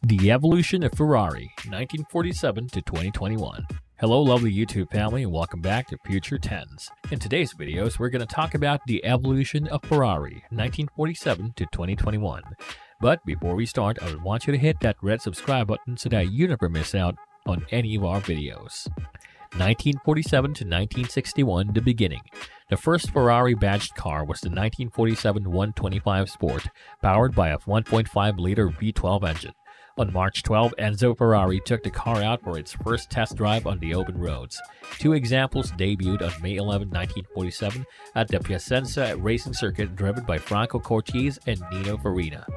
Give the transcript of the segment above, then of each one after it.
The Evolution of Ferrari, 1947 to 2021. Hello lovely YouTube family and welcome back to Future 10s. In today's videos, we're going to talk about the evolution of Ferrari, 1947 to 2021. But before we start, I would want you to hit that red subscribe button so that you never miss out on any of our videos. 1947 to 1961, the beginning. The first Ferrari badged car was the 1947 125 Sport, powered by a 1.5-liter V12 engine. On March 12, Enzo Ferrari took the car out for its first test drive on the open roads. Two examples debuted on May 11, 1947 at the Piacenza racing circuit driven by Franco Cortese and Nino Farina.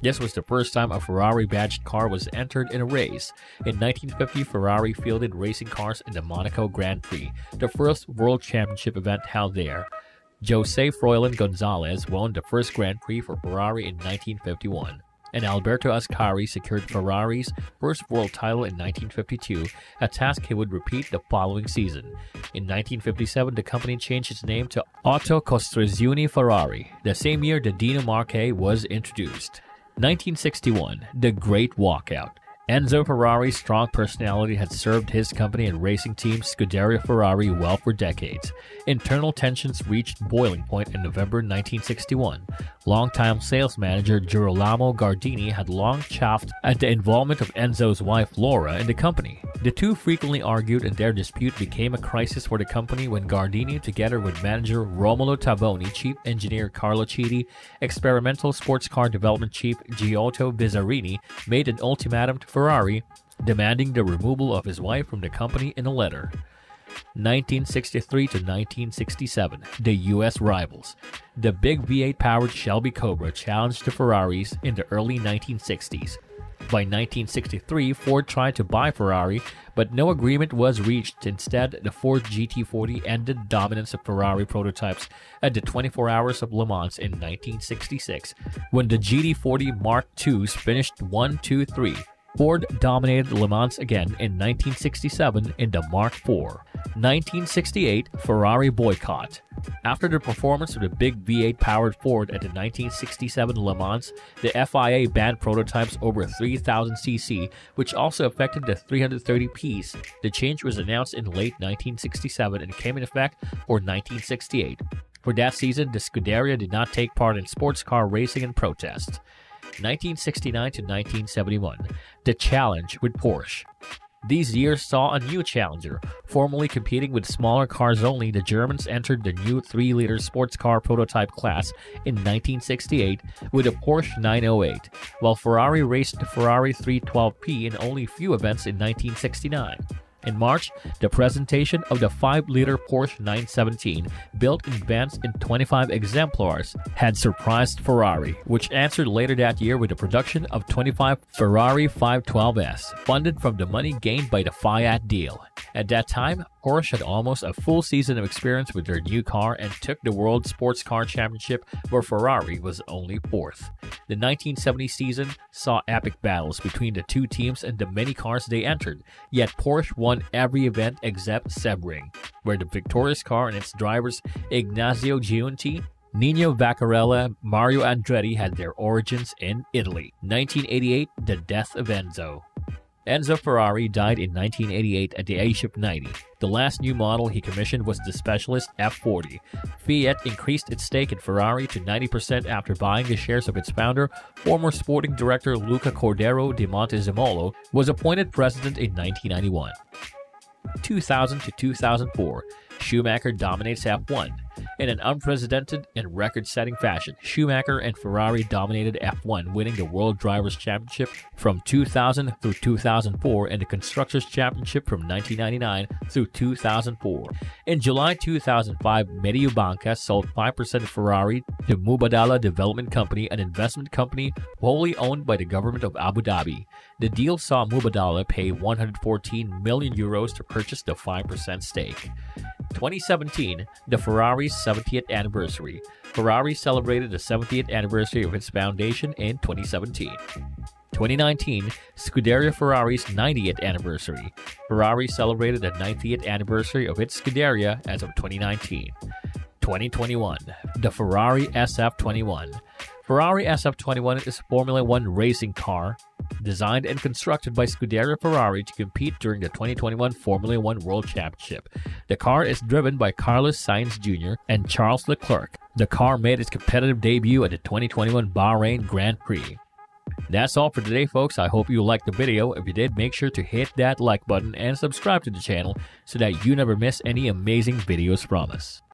This was the first time a Ferrari badged car was entered in a race. In 1950, Ferrari fielded racing cars in the Monaco Grand Prix, the first World Championship event held there. José Froilán González won the first Grand Prix for Ferrari in 1951. And Alberto Ascari secured Ferrari's first world title in 1952, a task he would repeat the following season. In 1957, the company changed its name to Auto Costruzioni Ferrari. The same year, the Dino Marche was introduced. 1961, the Great Walkout. Enzo Ferrari's strong personality had served his company and racing team Scuderia Ferrari well for decades. Internal tensions reached boiling point in November 1961. Longtime sales manager Girolamo Gardini had long chafed at the involvement of Enzo's wife Laura in the company. The two frequently argued and their dispute became a crisis for the company when Gardini, together with manager Romolo Taboni, chief engineer Carlo Chiti, experimental sports car development chief Giotto Bizzarini, made an ultimatum to Ferrari, demanding the removal of his wife from the company in a letter. 1963 to 1967, the U.S. rivals. The big V8-powered Shelby Cobra challenged the Ferraris in the early 1960s. By 1963, Ford tried to buy Ferrari, but no agreement was reached. Instead, the Ford GT40 ended the dominance of Ferrari prototypes at the 24 Hours of Le Mans in 1966, when the GT40 Mark IIs finished 1, 2, 3. Ford dominated Le Mans again in 1967 in the Mark IV. 1968, Ferrari boycott. After the performance of the big V8-powered Ford at the 1967 Le Mans, the FIA banned prototypes over 3000cc, which also affected the 330Ps. The change was announced in late 1967 and came in effect for 1968. For that season, the Scuderia did not take part in sports car racing and protest. 1969 to 1971, the challenge with Porsche. These years saw a new challenger. Formerly competing with smaller cars only, the Germans entered the new 3-liter sports car prototype class in 1968 with a Porsche 908, while Ferrari raced the Ferrari 312P in only few events in 1969. In March, the presentation of the 5-liter Porsche 917, built in advance in 25 exemplars, had surprised Ferrari, which answered later that year with the production of 25 Ferrari 512s, funded from the money gained by the Fiat deal. At that time, Porsche had almost a full season of experience with their new car and took the World Sports Car Championship, where Ferrari was only 4th. The 1970 season saw epic battles between the two teams and the many cars they entered, yet Porsche won every event except Sebring, where the victorious car and its drivers Ignazio Giunti, Nino Vaccarella, Mario Andretti had their origins in Italy. 1988, the death of Enzo. Enzo Ferrari died in 1988 at the age of 90. The last new model he commissioned was the Specialist F40. Fiat increased its stake in Ferrari to 90% after buying the shares of its founder. Former sporting director Luca Cordero di Montezemolo was appointed president in 1991. 2000 to 2004, Schumacher dominates F1. In an unprecedented and record-setting fashion, Schumacher and Ferrari dominated F1, winning the World Drivers' Championship from 2000 through 2004 and the Constructors' Championship from 1999 through 2004. In July 2005, Mediobanca sold 5% of Ferrari to Mubadala Development Company, an investment company wholly owned by the government of Abu Dhabi. The deal saw Mubadala pay €114 million to purchase the 5% stake. 2017, the Ferrari's 70th anniversary. Ferrari celebrated the 70th anniversary of its foundation in 2017. 2019, Scuderia Ferrari's 90th anniversary. Ferrari celebrated the 90th anniversary of its Scuderia as of 2019. 2021, the Ferrari SF21. Ferrari SF21 is a Formula One racing car designed and constructed by Scuderia Ferrari to compete during the 2021 Formula One World Championship. The car is driven by Carlos Sainz Jr. and Charles Leclerc. The car made its competitive debut at the 2021 Bahrain Grand Prix. That's all for today, folks. I hope you liked the video. If you did, make sure to hit that like button and subscribe to the channel so that you never miss any amazing videos from us.